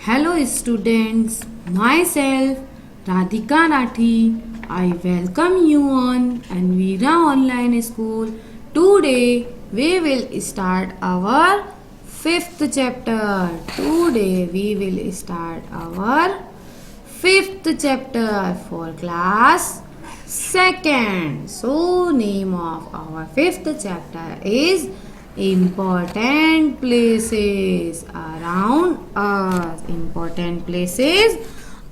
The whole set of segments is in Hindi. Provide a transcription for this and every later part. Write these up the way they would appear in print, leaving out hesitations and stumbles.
Hello students, myself Radhika Rathi. I welcome you on Anvira Online School. Today we will start our fifth chapter. Today we will start our fifth chapter for class second. So name of our fifth chapter is important places around us. Important places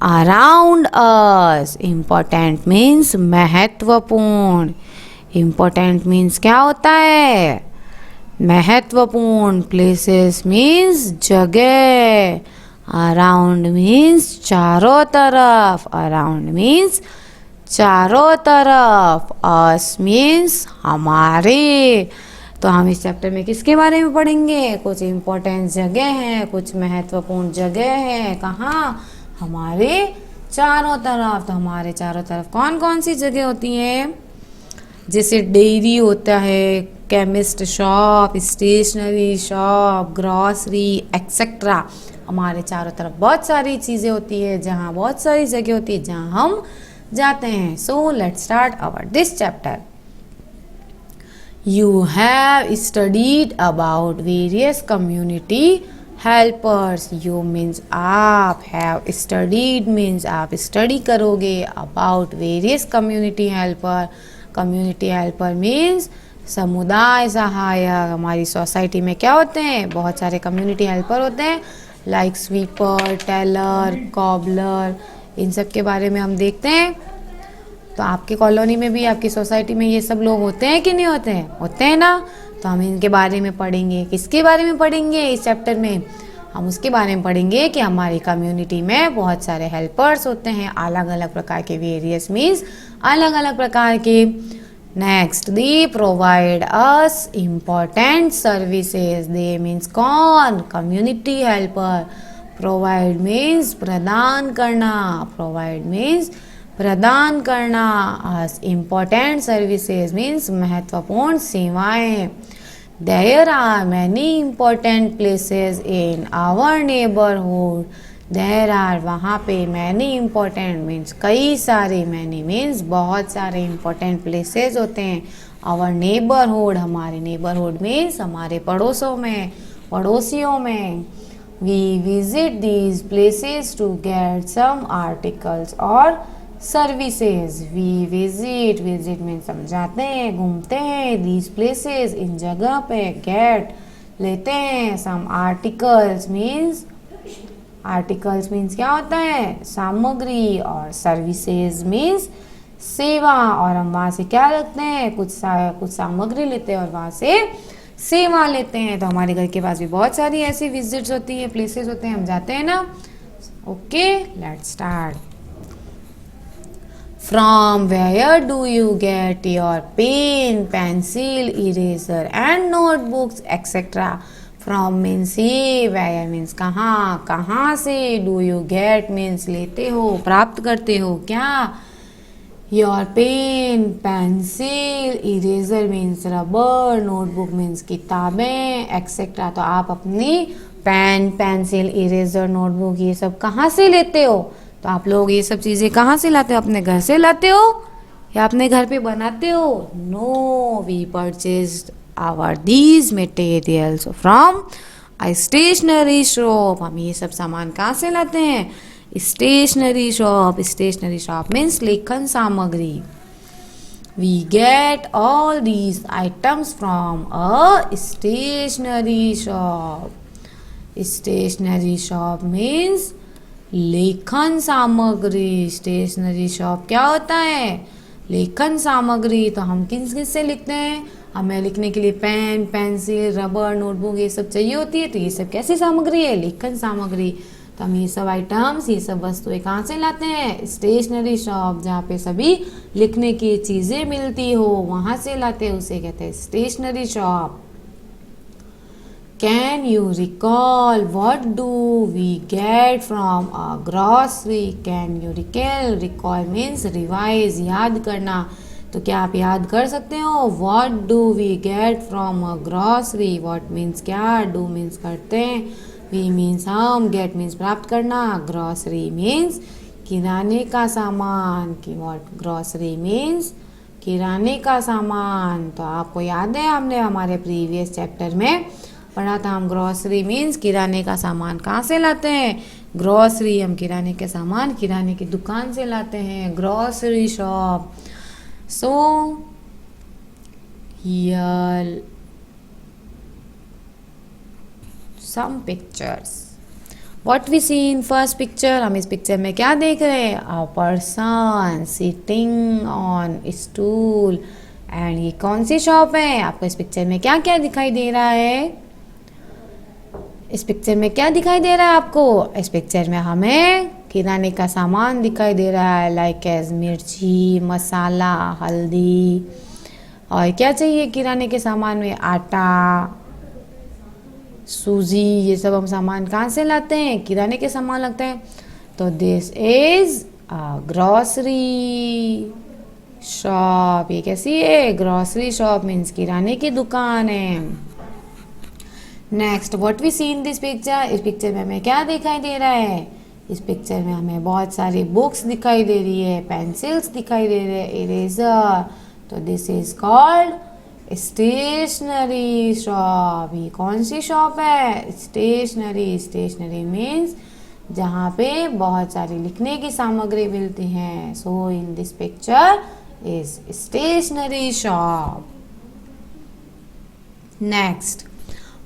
around us. Important means महत्वपूर्ण. Important means क्या होता है? महत्वपूर्ण. Places means जगह. Around means चारों तरफ. Around means चारों तरफ. Us means हमारे. तो हम इस चैप्टर में किसके बारे में पढ़ेंगे? कुछ इम्पोर्टेंट जगह हैं, कुछ महत्वपूर्ण जगह है. कहाँ? हमारे चारों तरफ. तो हमारे चारों तरफ कौन कौन सी जगह होती हैं? जैसे डेयरी होता है, chemist shop, stationery shop, grocery etcetera. हमारे चारों तरफ बहुत सारी चीज़ें होती है, जहाँ बहुत सारी जगह होती है जहाँ हम जाते हैं. So let's start our this chapter. You have studied about various community helpers. You means आप. Have studied means आप study करोगे about various community helper. Community helper means समुदाय सहायक. हमारी सोसाइटी में क्या होते हैं? बहुत सारे कम्युनिटी हेल्पर होते हैं, लाइक स्वीपर, टेलर, कॉबलर. इन सब के बारे में हम देखते हैं. तो आपके कॉलोनी में भी, आपकी सोसाइटी में ये सब लोग होते हैं कि नहीं होते हैं? होते हैं ना. तो हम इनके बारे में पढ़ेंगे. किसके बारे में पढ़ेंगे इस चैप्टर में? हम उसके बारे में पढ़ेंगे कि हमारी कम्युनिटी में बहुत सारे हेल्पर्स होते हैं, अलग अलग प्रकार के. वेरियस मीन्स अलग अलग प्रकार के. Next, they provide us important services. They means कौन? Community helper. प्रोवाइड मीन्स प्रदान करना. प्रोवाइड मीन्स प्रदान करना. इम्पोर्टेंट सर्विसेज मीन्स महत्वपूर्ण सेवाएं. There are many important places in our neighbourhood. There are वहाँ पे मैनी इम्पोर्टेंट मीन्स कई सारे. मैनी मीन्स बहुत सारे इम्पोर्टेंट प्लेसेस होते हैं. आवर नेबरहुड, हमारे नेबरहुड मीन्स हमारे पड़ोसों में, पड़ोसियों में. We visit these places to get some articles और services. We visit, visit means हम जाते हैं, घूमते हैं. दीज प्लेसेस, इन जगह पे. गेट, लेते हैं. Some articles means, articles means क्या होता है? सामग्री. और सर्विसेज मीन्स सेवा. और हम वहाँ से क्या लेते हैं? कुछ सामग्री लेते हैं और वहाँ से सेवा लेते हैं. तो हमारे घर के पास भी बहुत सारी ऐसी विजिट्स होती है, प्लेसेस होते हैं, हम जाते हैं ना. Okay, let's start. From where do you get your pen, pencil, eraser and notebooks etc. From means से, where means कहाँ, कहाँ से. Do you get means लेते हो, प्राप्त करते हो. क्या? Your pen, pencil, eraser means rubber, notebook means किताबें etc. तो आप अपनी पेन, पेंसिल, इरेजर, नोटबुक ये सब कहाँ से लेते हो? तो आप लोग ये सब चीज़ें कहाँ से लाते हो? अपने घर से लाते हो या अपने घर पे बनाते हो? No, we purchased our these materials from a stationery shop. हम ये सब सामान कहाँ से लाते हैं? Stationery shop. Stationery shop means लेखन सामग्री. We get all these items from a stationery shop. Stationery shop means लेखन सामग्री. स्टेशनरी शॉप क्या होता है? लेखन सामग्री. तो हम किस किस से लिखते हैं? हमें लिखने के लिए पेन, पेंसिल, रबर, नोटबुक ये सब चाहिए होती है. तो ये सब कैसी सामग्री है? लेखन सामग्री. तो हम ये सब आइटम्स, ये सब वस्तुएं कहाँ से लाते हैं? Stationery shop. जहाँ पे सभी लिखने की चीज़ें मिलती हो वहाँ से लाते हैं, उसे कहते हैं stationery shop. Can you recall what do we get from a grocery? Can you recall? Recall means revise, याद करना. तो क्या आप याद कर सकते हो? What do we get from a grocery? What means क्या? Do means करते हैं. वी मीन्स हम, गेट मीन्स प्राप्त करना, ग्रॉसरी मीन्स किराने का सामान, की वॉट ग्रॉसरी मीन्स किराने का सामान। तो आपको याद है हमने हमारे प्रीवियस चैप्टर में पढ़ा था, हम ग्रॉसरी मीन्स किराने का सामान कहाँ से लाते हैं, ग्रॉसरी हम किराने के सामान किराने की दुकान से लाते हैं, grocery shop. So here some pictures. What we see in first picture, हम इस पिक्चर में क्या देख रहे हैं, a person sitting on a stool, and ये कौन सी शॉप है, आपको इस पिक्चर में क्या क्या दिखाई दे रहा है, इस पिक्चर में क्या दिखाई दे रहा है आपको, इस पिक्चर में हमें किराने का सामान दिखाई दे रहा है, लाइक एज मिर्ची, मसाला, हल्दी, और क्या चाहिए किराने के सामान में, आटा, सूजी, ये सब हम सामान कहाँ से लाते हैं, किराने के सामान लगते हैं। तो दिस इज ग्रॉसरी शॉप, ये कैसी है, ग्रॉसरी शॉप मीन्स किराने की दुकान है। Next what we see in this picture, इस पिक्चर में हमें क्या दिखाई दे रहा है, इस पिक्चर में हमें बहुत सारी बुक्स दिखाई दे रही है, पेंसिल्स दिखाई दे रहे हैं, इरेजर। तो this is called stationery shop. ये कौन सी शॉप है, स्टेशनरी, स्टेशनरी मीन्स जहाँ पे बहुत सारी लिखने की सामग्री मिलती हैं। So in this picture is stationery shop. Next,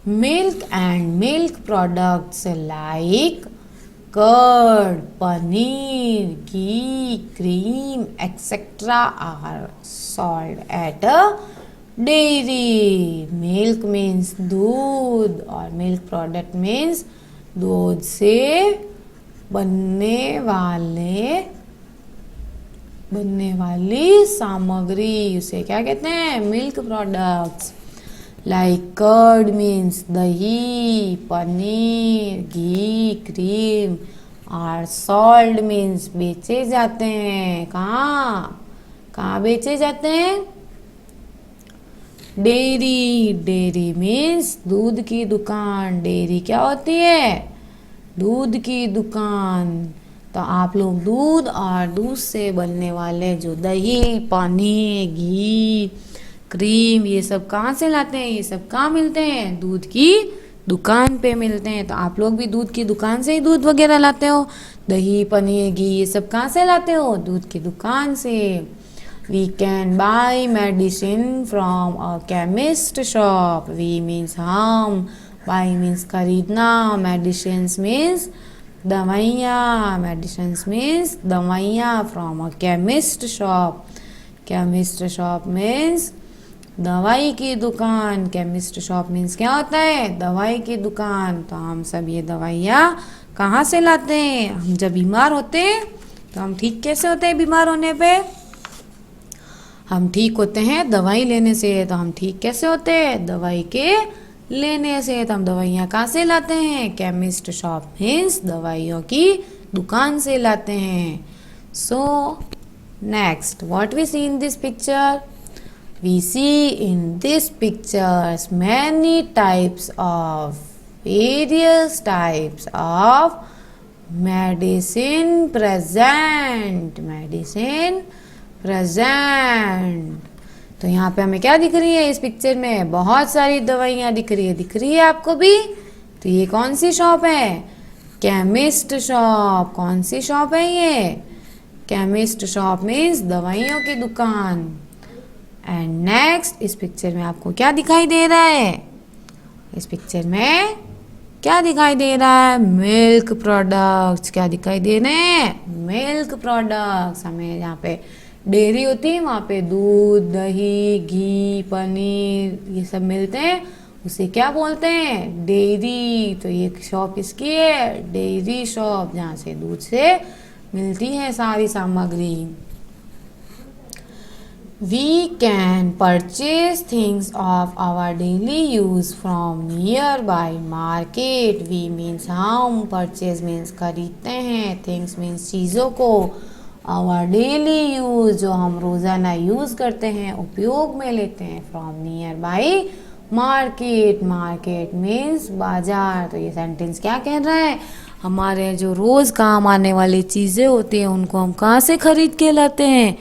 milk and milk products like curd, paneer, ghee, cream etcetera are sold at a dairy. Milk means दूध और मिल्क प्रोडक्ट मीन्स दूध से बनने वाली सामग्री, उसे क्या कहते हैं, milk products. Like curd means दही, पनीर, घी, क्रीम, और सॉल्ड मीन्स बेचे जाते हैं, कहाँ बेचे जाते हैं, डेयरी। डेयरी मीन्स दूध की दुकान। डेयरी क्या होती है, दूध की दुकान। तो आप लोग दूध और दूध से बनने वाले जो दही, पानी, घी, क्रीम, ये सब कहाँ से लाते हैं, ये सब कहाँ मिलते हैं, दूध की दुकान पे मिलते हैं। तो आप लोग भी दूध की दुकान से ही दूध वगैरह लाते हो, दही, पनीर, घी, ये सब कहाँ से लाते हो, दूध की दुकान से। We can buy medicine from a chemist shop. We means हम, buy means खरीदना, medicines means दवाइयाँ, medicines means दवाइयाँ, from a chemist shop. Chemist shop means दवाई की दुकान। chemist shop means क्या होता है, दवाई की दुकान। तो हम सब ये दवाइयाँ कहाँ से लाते हैं, हम जब बीमार होते हैं तो हम ठीक कैसे होते हैं, बीमार होने पे हम ठीक होते हैं दवाई लेने से। तो हम ठीक कैसे होते हैं, दवाई के लेने से। तो हम दवाइयाँ कहाँ से लाते हैं, केमिस्ट शॉप मीन्स दवाइयों की दुकान से लाते हैं। So next what we see in this picture, we see in this pictures many types of, various types of medicine present, medicine present. तो यहाँ पे हमें क्या दिख रही है, इस पिक्चर में बहुत सारी दवाइयाँ दिख रही है आपको भी। तो ये कौन सी शॉप है, केमिस्ट शॉप। कौन सी शॉप है ये, केमिस्ट शॉप मीन्स दवाइयों की दुकान। एंड नेक्स्ट, इस पिक्चर में आपको क्या दिखाई दे रहा है, इस पिक्चर में क्या दिखाई दे रहा है, मिल्क प्रोडक्ट्स। क्या दिखाई दे रहे हैं, मिल्क प्रोडक्ट्स। हमें यहाँ पे डेयरी होती है, वहाँ पे दूध, दही, घी, पनीर, ये सब मिलते हैं, उसे क्या बोलते हैं, डेयरी। तो ये शॉप किसकी है, डेयरी शॉप, जहाँ से दूध से मिलती है सारी सामग्री। We can purchase things of our daily use from nearby market. We means हम, purchase means खरीदते हैं, things means चीज़ों को, our daily use जो हम रोज़ाना यूज़ करते हैं, उपयोग में लेते हैं, from nearby market, market means बाजार। तो ये सेंटेंस क्या कह रहा है, हमारे जो रोज काम आने वाली चीजें होती हैं उनको हम कहाँ से खरीद के लाते हैं,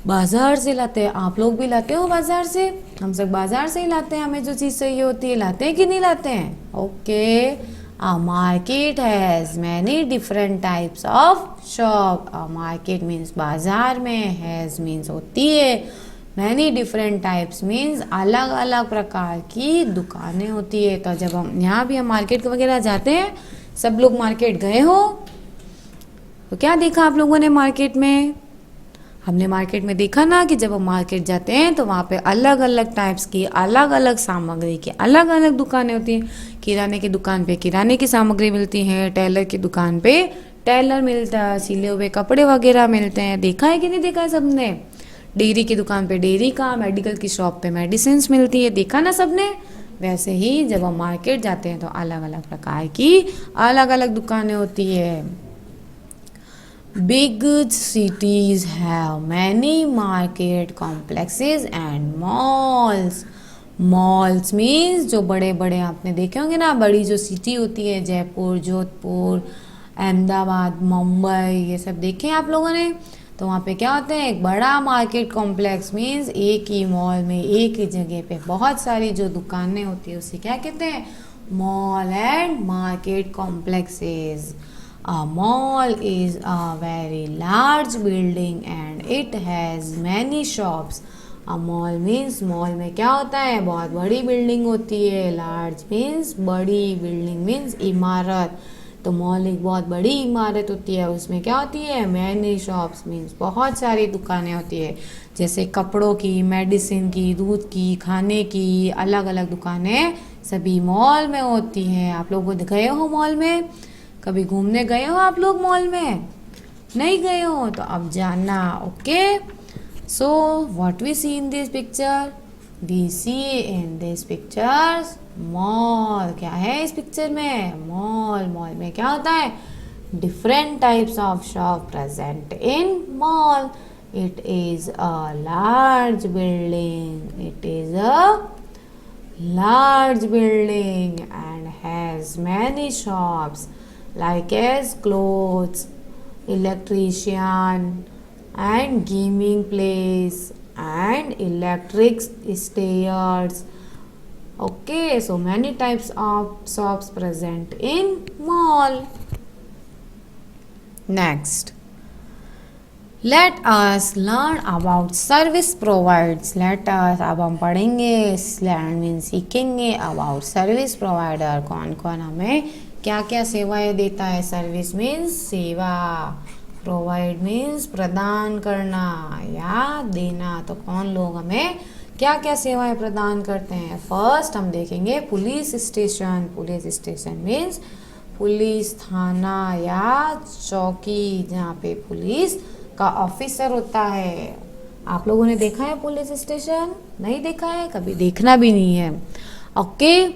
बाजार से लाते हैं। आप लोग भी लाते हो बाजार से, हम सब बाजार से ही लाते हैं, हमें जो चीज़ चाहिए होती है लाते हैं कि नहीं लाते हैं। Okay, a market has many different types of shop. A market means बाजार में, हैज़ मीन्स होती है, मैनी डिफरेंट टाइप्स मीन्स अलग अलग प्रकार की दुकानें होती है। तो जब हम यहाँ भी हम मार्केट वगैरह जाते हैं, सब लोग मार्केट गए हो तो क्या देखा आप लोगों ने मार्केट में, हमने मार्केट में देखा ना कि जब हम मार्केट जाते हैं तो वहाँ पे अलग अलग टाइप्स की अलग अलग सामग्री की अलग अलग दुकानें होती हैं। किराने की दुकान पे किराने की सामग्री मिलती है, टेलर की दुकान पे टेलर मिलता है, सिले हुए कपड़े वगैरह मिलते हैं। देखा है कि नहीं देखा है सबने। डेयरी की दुकान पे डेयरी का, मेडिकल की शॉप पे मेडिसिन मिलती है, देखा ना सबने। वैसे ही जब हम मार्केट जाते हैं तो अलग अलग प्रकार की अलग अलग दुकानें होती है। Big cities have many market complexes and malls. Malls means जो बड़े बड़े आपने देखे होंगे ना, बड़ी जो सिटी होती है, जयपुर, जोधपुर, अहमदाबाद, मुंबई, ये सब देखे हैं आप लोगों ने। तो वहाँ पे क्या होते हैं, एक बड़ा मार्केट कॉम्प्लेक्स मीन्स एक ही मॉल में एक ही जगह पे बहुत सारी जो दुकानें होती है उसे क्या कहते हैं, mall and market complexes. A mall is a very large building and it has many shops. A mall means mall में क्या होता है, बहुत बड़ी बिल्डिंग होती है। large means बड़ी, बिल्डिंग means इमारत। तो मॉल एक बहुत बड़ी इमारत होती है, उसमें क्या होती है, many shops means बहुत सारी दुकानें होती है, जैसे कपड़ों की, मेडिसिन की, दूध की, खाने की अलग अलग दुकानें सभी मॉल में होती हैं। आप लोग गए हो मॉल में, कभी घूमने गए हो आप लोग मॉल में, नहीं गए हो तो अब जानना। Okay, so what we see in this picture, we see in this pictures mall. क्या है इस पिक्चर में, मॉल। मॉल में क्या होता है, different types of shop present in mall. It is a large building, it is a large building and has many shops like as clothes, electrician and gaming place and electric stairs. Okay, so many types of shops present in mall. Next, let us learn about service providers. Let us, अब हम पढ़ेंगे, learn means सीखेंगे, about service provider, कौन कौन हमें क्या क्या सेवाएं देता है। सर्विस मीन्स सेवा, प्रोवाइड मीन्स प्रदान करना या देना। तो कौन लोग हमें क्या क्या सेवाएं प्रदान करते हैं। फर्स्ट हम देखेंगे police station. Police station means police थाना या चौकी, जहाँ पे पुलिस का ऑफिसर होता है। आप लोगों ने देखा है पुलिस स्टेशन, नहीं देखा है, कभी देखना भी नहीं है। Okay,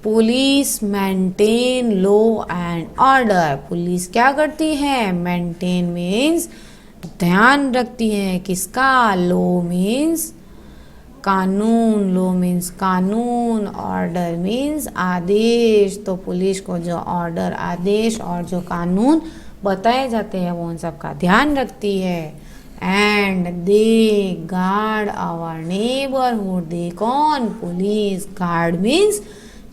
police maintain law and order. Police क्या करती है, मेंटेन मीन्स ध्यान रखती है किसका, लॉ मीन्स कानून, लॉ मीन्स कानून, ऑर्डर मीन्स आदेश। तो पुलिस को जो ऑर्डर, आदेश और जो कानून बताए जाते हैं वो उन सब का ध्यान रखती है। And they guard our neighbourhood. They कौन, पुलिस। गार्ड मीन्स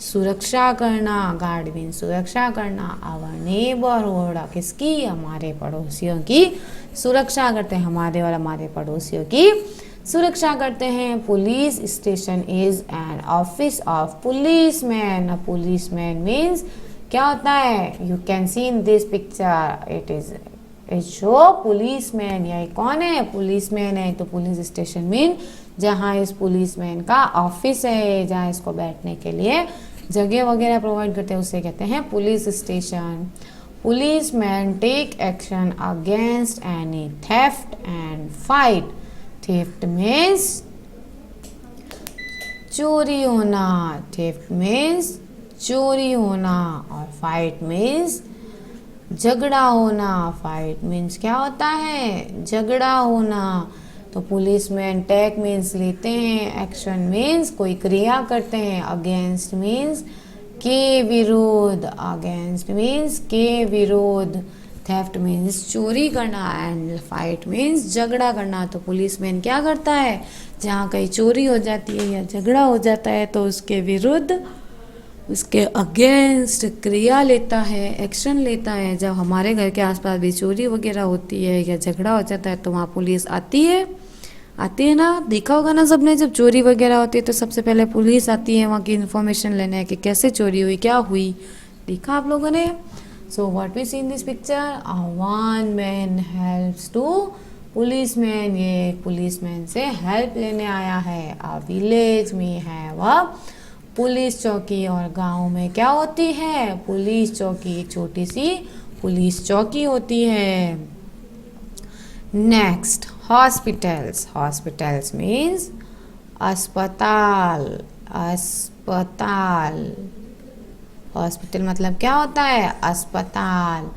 सुरक्षा करना, गार्ड मीन्स सुरक्षा करना। आवर नेबरहुड किसकी, हमारे पड़ोसियों की सुरक्षा करते हैं, हमारे और हमारे पड़ोसियों की सुरक्षा करते हैं। Police station is an office of policeman. A policeman means क्या होता है, you can see in this picture, it show policeman. यह कौन है, पुलिसमैन है। तो पुलिस स्टेशन मीन जहाँ इस पुलिसमैन का ऑफिस है, जहाँ इसको बैठने के लिए जगह वगैरह प्रोवाइड करते हैं, उसे कहते हैं police station. Policeman take action against any theft and fight. Theft means चोरी होना, थेफ्ट मीन्स चोरी होना, और फाइट मीन्स झगड़ा होना। फाइट मीन्स क्या होता है, झगड़ा होना। तो तो पुलिसमैन टेक मीन्स लेते हैं, एक्शन मीन्स कोई क्रिया करते हैं, अगेंस्ट मीन्स के विरोध, अगेंस्ट मीन्स के विरोध, थेफ्ट मीन्स चोरी करना एंड फाइट मीन्स झगड़ा करना। तो पुलिसमैन क्या करता है, जहाँ कहीं चोरी हो जाती है या झगड़ा हो जाता है तो उसके विरुद्ध, उसके अगेंस्ट क्रिया लेता है, एक्शन लेता है। जब हमारे घर के आसपास भी चोरी वगैरह होती है या झगड़ा हो जाता है तो वहाँ पुलिस आती है ना, देखा होगा ना सबने, जब चोरी वगैरह होती है तो सबसे पहले पुलिस आती है वहाँ की इन्फॉर्मेशन लेने कि कैसे चोरी हुई, क्या हुई, देखा आप लोगों ने। So what we see in this picture, one man helps to policeman, ये पुलिसमैन से हेल्प लेने आया है। अ विलेज में है वह पुलिस चौकी, और गांव में क्या होती है, पुलिस चौकी, एक छोटी सी पुलिस चौकी होती है। नेक्स्ट, हॉस्पिटल्स, हॉस्पिटल्स मीन्स अस्पताल, अस्पताल, हॉस्पिटल मतलब क्या होता है, अस्पताल।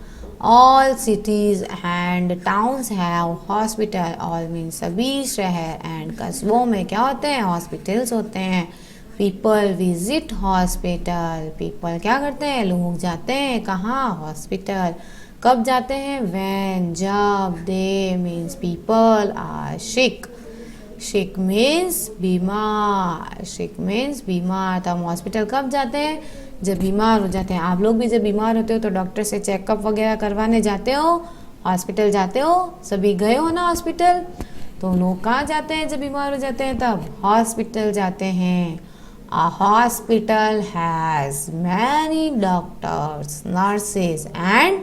All cities and towns have hospital, all means सभी शहर एंड कस्बों में क्या होते हैं, हॉस्पिटल्स होते हैं। पीपल विजिट हॉस्पिटल, पीपल क्या करते हैं, लोग जाते हैं कहाँ, हॉस्पिटल। कब जाते हैं, व्हेन, जब। They means people are sick, sick means बीमार, सिक मीन्स बीमार। तो हम हॉस्पिटल कब जाते हैं, जब बीमार हो जाते हैं। आप लोग भी जब बीमार होते हो तो डॉक्टर से चेकअप वगैरह करवाने जाते हो, हॉस्पिटल जाते हो, सभी गए हो ना हॉस्पिटल। तो लोग कहाँ जाते हैं जब बीमार हो जाते हैं, तब हॉस्पिटल जाते हैं। A hospital has many doctors, nurses and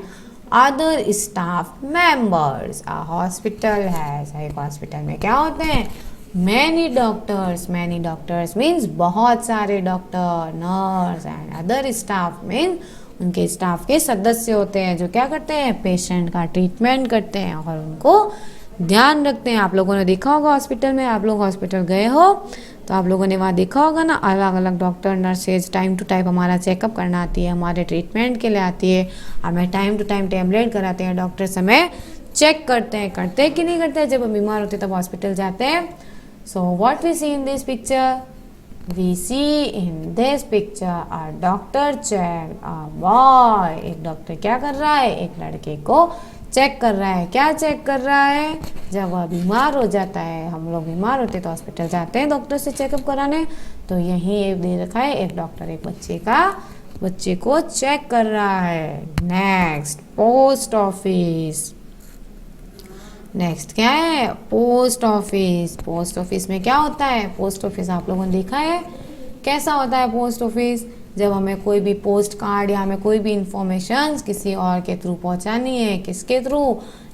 other staff members. A hospital has, एक हॉस्पिटल में क्या होते हैं, many doctors, many doctors means बहुत सारे doctor, nurse and other staff means उनके स्टाफ के सदस्य होते हैं जो क्या करते हैं, पेशेंट का ट्रीटमेंट करते हैं और उनको ध्यान रखते हैं। आप लोगों ने देखा होगा हॉस्पिटल में, आप लोग हॉस्पिटल गए हो तो आप लोगों ने वहाँ देखा होगा ना, अलग अलग doctor nurses time to time हमारा चेकअप करना आती है, हमारे ट्रीटमेंट के लिए आती है, हमें टाइम टू टाइम टेबलेट कराते हैं, डॉक्टर्स हमें चेक करते हैं कि नहीं करते हैं, जब हम बीमार होते हैं तब हॉस्पिटल जाते हैं। So what we see in this picture, we see in this picture a doctor check a boy, एक डॉक्टर क्या कर रहा है, एक लड़के को चेक कर रहा है। क्या चेक कर रहा है, जब वह बीमार हो जाता है, हम लोग बीमार होते हैं तो हॉस्पिटल जाते हैं डॉक्टर से चेकअप कराने, तो यहीं एक दे रखा है, एक डॉक्टर एक बच्चे को चेक कर रहा है। नेक्स्ट, पोस्ट ऑफिस, नेक्स्ट क्या है, पोस्ट ऑफिस। पोस्ट ऑफिस में क्या होता है, पोस्ट ऑफिस आप लोगों ने देखा है कैसा होता है पोस्ट ऑफिस, जब हमें कोई भी पोस्ट कार्ड या हमें कोई भी इंफॉर्मेशन किसी और के थ्रू पहुंचानी है, किसके थ्रू,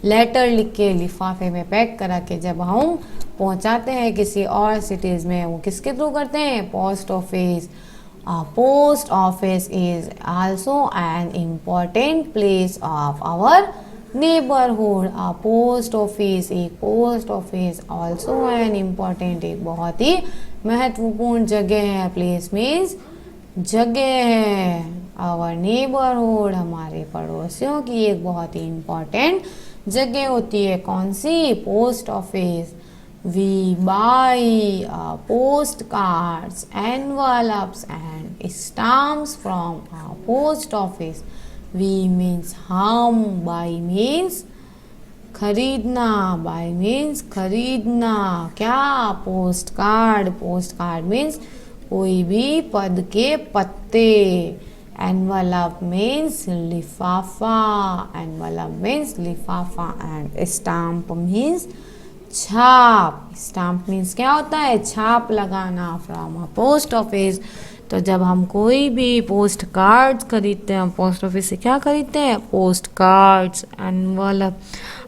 लेटर लिख के लिफाफे में पैक करा के जब हम पहुंचाते हैं किसी और सिटीज़ में, वो किसके थ्रू करते हैं, post office. Post office is also an important place of our neighbourhood. Post office, एक post office also an important, एक बहुत ही महत्वपूर्ण जगह है, प्लेस मीन्स जगह है, आवर नेबरहुड हमारे पड़ोसियों की एक बहुत ही इम्पॉर्टेंट जगह होती है। कौन सी, post office. We buy post cards, envelopes and stamps from post office. We means हम, बाई मीन्स खरीदना, बाई मीन्स खरीदना, क्या, post card, post card means कोई भी पद के पत्ते। एनवलप मीन्स लिफाफा, एनवलप मीन्स लिफाफा एंड स्टाम्प मीन्स छाप। स्टाम्प मीन्स क्या होता है, छाप लगाना फ्रॉम अ पोस्ट ऑफिस। तो जब हम कोई भी पोस्ट कार्ड्स खरीदते हैं, हम पोस्ट ऑफिस से क्या खरीदते हैं, पोस्ट कार्ड्स, एनवलप।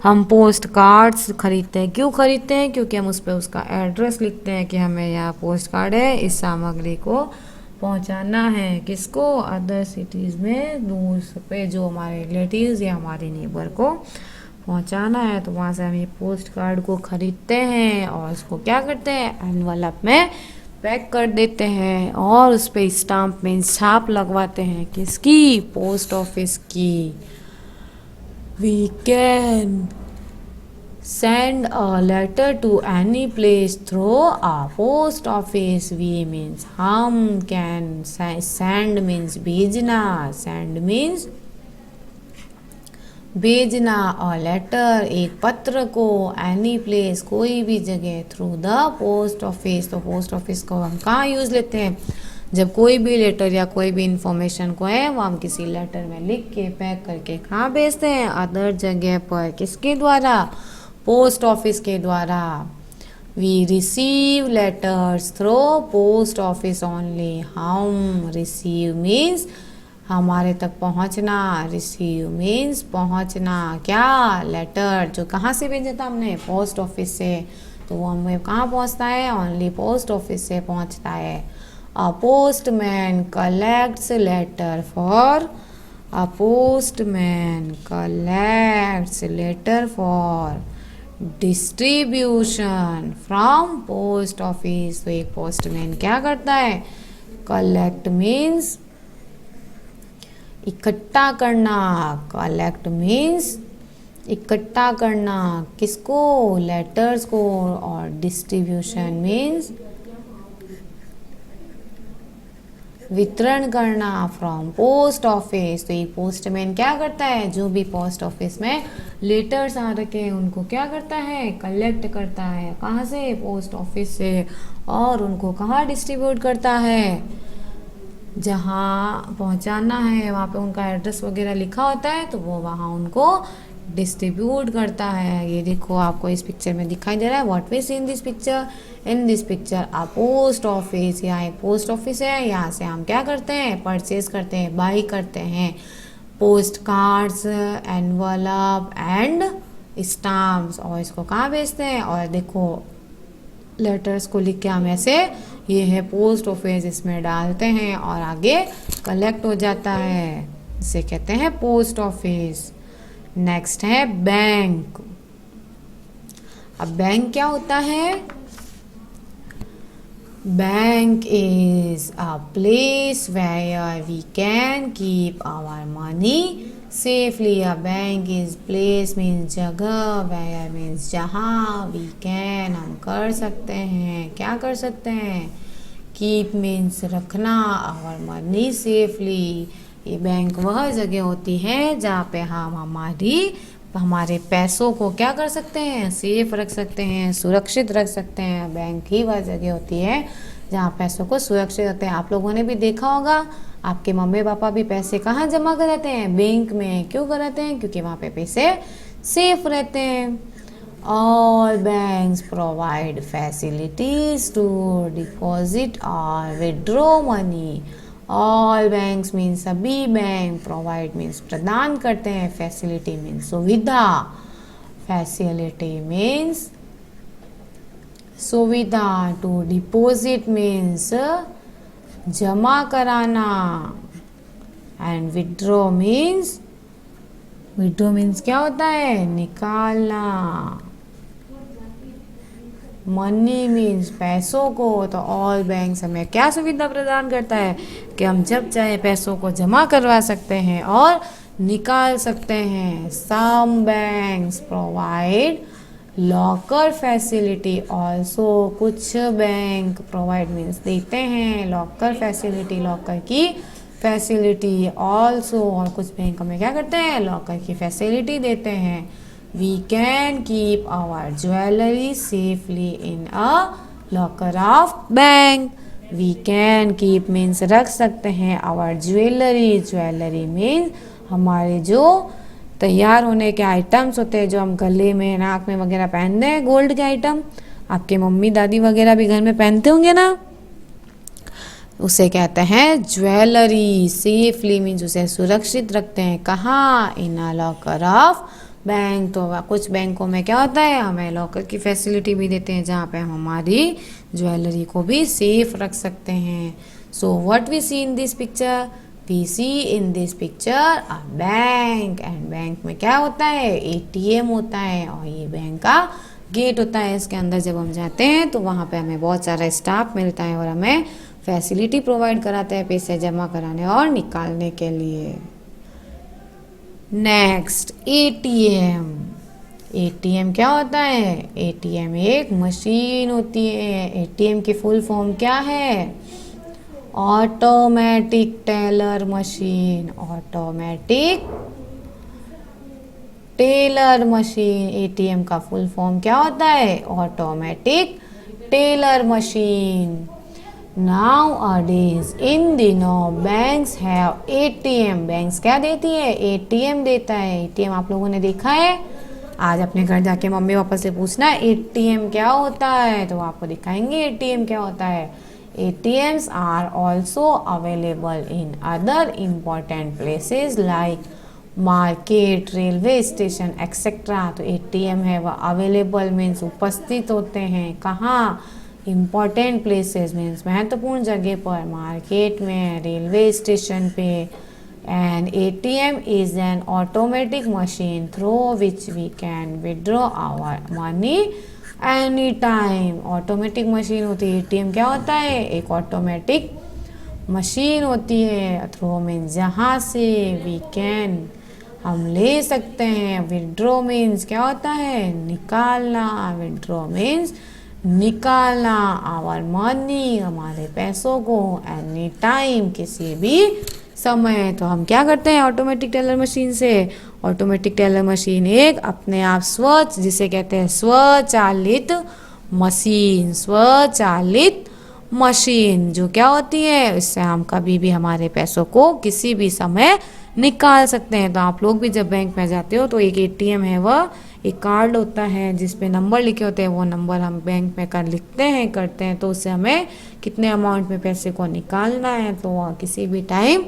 हम पोस्ट कार्ड्स खरीदते हैं, क्यों खरीदते हैं, क्योंकि हम उस पर उसका एड्रेस लिखते हैं कि हमें यहाँ पोस्ट कार्ड है, इस सामग्री को पहुँचाना है, किसको, अदर सिटीज़ में, दूर पे जो हमारे रिलेटिव्स या हमारे नेबर को पहुँचाना है। तो वहाँ से हम ये पोस्ट कार्ड को खरीदते हैं और उसको क्या करते हैं, एनवलप में पैक कर देते हैं और उस पर स्टाम्प में छाप लगवाते हैं, किसकी, पोस्ट ऑफिस की। We can send a letter to any place through a post office. We means हम can send means भेजना, send means भेजना, और लेटर एक पत्र को, एनी प्लेस कोई भी जगह, थ्रू द पोस्ट ऑफिस। तो पोस्ट ऑफिस को हम कहाँ यूज़ लेते हैं? जब कोई भी लेटर या कोई भी इंफॉर्मेशन को है वो हम किसी लेटर में लिख के पैक करके कहाँ भेजते हैं? अदर जगह पर। किसके द्वारा? पोस्ट ऑफिस के द्वारा। We receive letters through post office only. हम रिसीव मीन्स हमारे तक पहुंचना, रिसीव मीन्स पहुंचना। क्या? लेटर जो कहाँ से भेजा था हमने? पोस्ट ऑफिस से। तो वो हमें कहाँ पहुंचता है? ओनली पोस्ट ऑफिस से पहुंचता है। A postman collects letter for, a postman collects letter for distribution from post office. तो एक पोस्टमैन क्या करता है? कलेक्ट मीन्स इकट्ठा करना, कलेक्ट मीन्स इकट्ठा करना। किसको? लेटर्स को। और डिस्ट्रीब्यूशन मीन्स वितरण करना फ्रॉम पोस्ट ऑफिस। तो ये पोस्टमैन क्या करता है? जो भी पोस्ट ऑफिस में लेटर्स आ रखे हैं उनको क्या करता है? कलेक्ट करता है। कहाँ से? पोस्ट ऑफिस से। और उनको कहाँ डिस्ट्रीब्यूट करता है? जहाँ पहुँचाना है वहाँ पे उनका एड्रेस वगैरह लिखा होता है, तो वो वहाँ उनको डिस्ट्रीब्यूट करता है। ये देखो आपको इस पिक्चर में दिखाई दे रहा है। What we see in this picture? In this picture a post office. यहाँ एक पोस्ट ऑफिस है, यहाँ से हम क्या करते हैं? परचेज करते हैं, बाई करते हैं post cards, envelope and stamps. और इसको कहाँ भेजते हैं? और देखो लेटर्स को लिख के हम ऐसे, ये है पोस्ट ऑफिस, इसमें डालते हैं और आगे कलेक्ट हो जाता है। इसे कहते हैं पोस्ट ऑफिस। नेक्स्ट है बैंक। अब बैंक क्या होता है? Bank is a place where we can keep our money safely. A bank is place means जगह, वेयर मीन्स जहाँ, वी कैन हम कर सकते हैं। क्या कर सकते हैं? कीप मीन्स रखना, आवर मनी सेफली। ये बैंक वह जगह होती है जहाँ पे हम हमारे पैसों को क्या कर सकते हैं? सेफ रख सकते हैं, सुरक्षित रख सकते हैं। बैंक ही वह जगह होती है जहाँ पैसों को सुरक्षित रखते हैं। आप लोगों ने भी देखा होगा, आपके मम्मी पापा भी पैसे कहाँ जमा कराते हैं? बैंक में। क्यों कराते हैं? क्योंकि वहाँ पे पैसे सेफ रहते हैं। All banks provide facilities to deposit or withdraw money. All banks means सभी बैंक, provide means प्रदान करते हैं, facility means सुविधा, facility means सुविधा, to deposit means जमा कराना, and withdraw means क्या होता है? निकालना। मनी मीन्स पैसों को। तो ऑल बैंक्स हमें क्या सुविधा प्रदान करता है? कि हम जब चाहे पैसों को जमा करवा सकते हैं और निकाल सकते हैं। Some banks provide locker facility also. कुछ बैंक प्रोवाइड मीन्स देते हैं लॉकर फैसिलिटी, लॉकर की फैसिलिटी ऑल्सो। और कुछ बैंक हमें क्या करते हैं? लॉकर की फैसिलिटी देते हैं। We can keep our jewelry safely in a locker of bank. We can keep means रख सकते हैं, our jewelry, jewelry means हमारे जो तैयार होने के आइटम्स होते हैं, जो हम गले में, नाक में वगैरह पहनते हैं, गोल्ड के आइटम। आपके मम्मी दादी वगैरह भी घर में पहनते होंगे ना, उसे कहते हैं ज्वेलरी। सेफली मीन्स उसे सुरक्षित रखते हैं। कहाँ? इन अ लॉकर ऑफ बैंक। तो कुछ बैंकों में क्या होता है? हमें लॉकर की फैसिलिटी भी देते हैं जहाँ पे हम हमारी ज्वेलरी को भी सेफ रख सकते हैं। So what we see in this picture? We see in this picture a bank. And bank में क्या होता है? एटीएम होता है, और ये बैंक का गेट होता है। इसके अंदर जब हम जाते हैं तो वहाँ पे हमें बहुत सारा स्टाफ मिलता है और हमें फैसिलिटी प्रोवाइड कराते हैं पैसे जमा कराने और निकालने के लिए। Next ATM. एटीएम क्या होता है? एटीएम एक मशीन होती है। एटीएम की फुल फॉर्म क्या है? Automatic teller machine. Automatic teller machine. ATM का फुल फॉर्म क्या होता है? Automatic teller machine. नाउ अडेज, इन दिनों बैंक्स हैव एटीएम। बैंक्स क्या देती है? एटीएम देता है। एटीएम आप लोगों ने देखा है? आज अपने घर जाके मम्मी पापा से पूछना एटीएम क्या होता है, तो आपको दिखाएंगे एटीएम क्या होता है। ATMs are also available in other important places like market, railway station etcetera. तो एटीएम है वह अवेलेबल मीन्स उपस्थित होते हैं कहाँ? इम्पॉर्टेंट प्लेसेस मीन्स महत्वपूर्ण जगह पर, मार्केट में, रेलवे स्टेशन पे। And ATM is an automatic machine through which we can withdraw our money any time. Automatic machine होती है। एटीएम क्या होता है? एक ऑटोमेटिक मशीन होती है। थ्रू मीन्स जहाँ से, वी कैन हम ले सकते हैं। विड्रॉ मीन्स क्या होता है? निकालना। विड्रॉ मीन्स निकालना आवर मनी, हमारे पैसों को, एनी टाइम, किसी भी समय। तो हम क्या करते हैं ऑटोमेटिक टेलर मशीन से? ऑटोमेटिक टेलर मशीन एक अपने आप जिसे कहते हैं स्वचालित मशीन। स्वचालित मशीन जो क्या होती है, इससे हम कभी भी हमारे पैसों को किसी भी समय निकाल सकते हैं। तो आप लोग भी जब बैंक में जाते हो तो एक एटीएम है, वह एक कार्ड होता है जिस पे नंबर लिखे होते हैं। वो नंबर हम बैंक में लिखते हैं, करते हैं, तो उससे हमें कितने अमाउंट में पैसे को निकालना है, तो किसी भी टाइम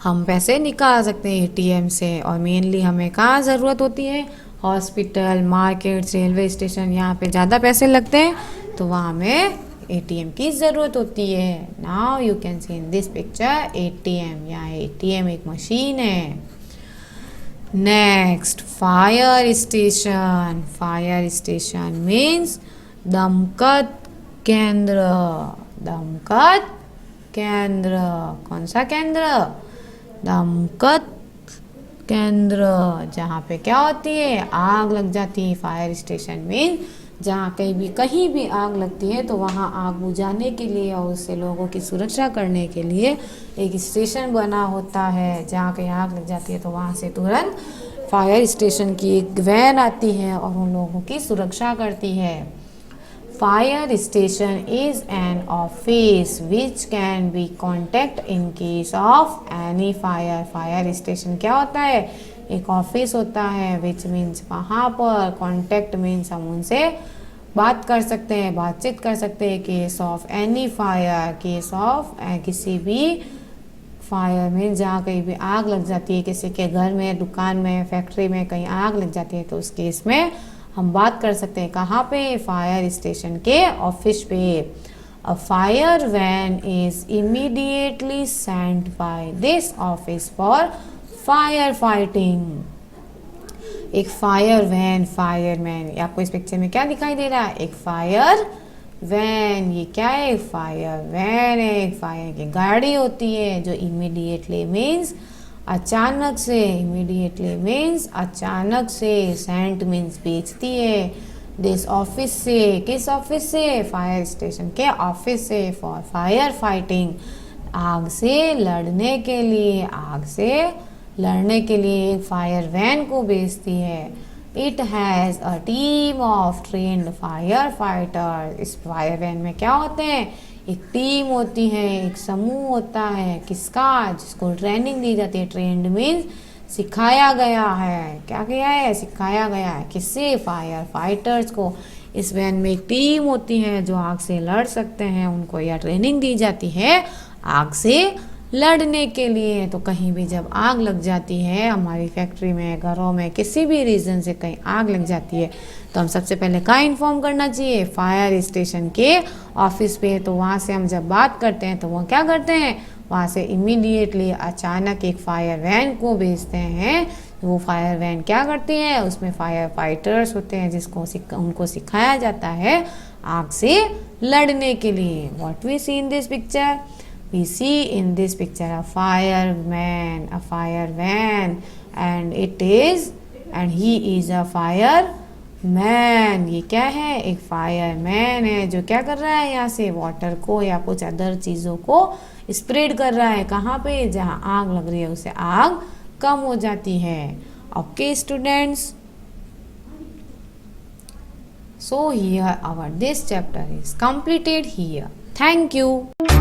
हम पैसे निकाल सकते हैं एटीएम से। और मेनली हमें कहाँ ज़रूरत होती है? हॉस्पिटल, मार्केट, रेलवे स्टेशन, यहाँ पे ज़्यादा पैसे लगते हैं, तो वहाँ हमें एटीएम की ज़रूरत होती है। Now you can see in this picture ATM. यहाँ एटीएम एक मशीन है। Next, fire station. Fire station means दमकत केंद्र। दमकत केंद्र। कौन सा केंद्र? दमकत केंद्र, जहाँ पे क्या होती है? आग लग जाती है। फायर स्टेशन मीन्स जहाँ कहीं भी आग लगती है तो वहाँ आग बुझाने के लिए और उससे लोगों की सुरक्षा करने के लिए एक स्टेशन बना होता है। जहाँ कहीं आग लग जाती है तो वहाँ से तुरंत फायर स्टेशन की एक वैन आती है और उन लोगों की सुरक्षा करती है। Fire station is an office which can be contact in case of any fire. Fire station क्या होता है? एक ऑफिस होता है। विच मीन्स वहाँ पर, कॉन्टेक्ट मीन्स हम उनसे बात कर सकते हैं, बातचीत कर सकते हैं। Case of any fire, case of किसी भी फायर में जहाँ कहीं भी आग लग जाती है, किसी के घर में, दुकान में, फैक्ट्री में कहीं आग लग जाती है, तो उस केस में हम बात कर सकते हैं। कहाँ पे? फायर स्टेशन के ऑफिस पे। A fire van is immediately sent by this office for fire fighting. एक फायर वैन, फायरमैन, आपको इस पिक्चर में क्या दिखाई दे रहा है? एक फायर वैन। ये क्या है? फायर वैन है। एक फायर की गाड़ी होती है जो इमीडिएटली मीन्स अचानक से, इमीडिएटली मीन्स अचानक से, सेंट मीन्स भेजती है। दिस ऑफिस से, किस ऑफिस से? फायर स्टेशन के ऑफिस से। फॉर फायर फाइटिंग, आग से लड़ने के लिए, आग से लड़ने के लिए एक फायर वैन को भेजती है। It has a team of trained fire fighter. इस फायर वैन में क्या होते हैं? एक टीम होती है, एक समूह होता है। किसका? जिसको ट्रेनिंग दी जाती है। ट्रेंड मीन्स सिखाया गया है। क्या किया है? सिखाया गया है। किससे? फायर फाइटर्स को। इस वैन में एक टीम होती है जो आग से लड़ सकते हैं, उनको यह ट्रेनिंग दी जाती है आग से लड़ने के लिए। तो कहीं भी जब आग लग जाती है, हमारी फैक्ट्री में, घरों में, किसी भी रीज़न से कहीं आग लग जाती है, तो हम सबसे पहले कहाँ इन्फॉर्म करना चाहिए? फायर स्टेशन के ऑफिस पे। तो वहाँ से हम जब बात करते हैं तो वो क्या करते हैं? वहाँ से इमीडिएटली अचानक एक फायर वैन को भेजते हैं। वो फायर वैन क्या करती है? उसमें फायर फाइटर्स होते हैं जिसको उनको सिखाया जाता है आग से लड़ने के लिए। What we see in this picture? We see in this picture a fireman, a fire van, and it is and he is a fire man. ये क्या है? एक फायर मैन है जो क्या कर रहा है, यहाँ से वाटर को या कुछ अदर चीज़ों को स्प्रेड कर रहा है। कहाँ पे? जहाँ आग लग रही है उससे आग कम हो जाती है। Okay students, so here our this chapter is completed here. Thank you.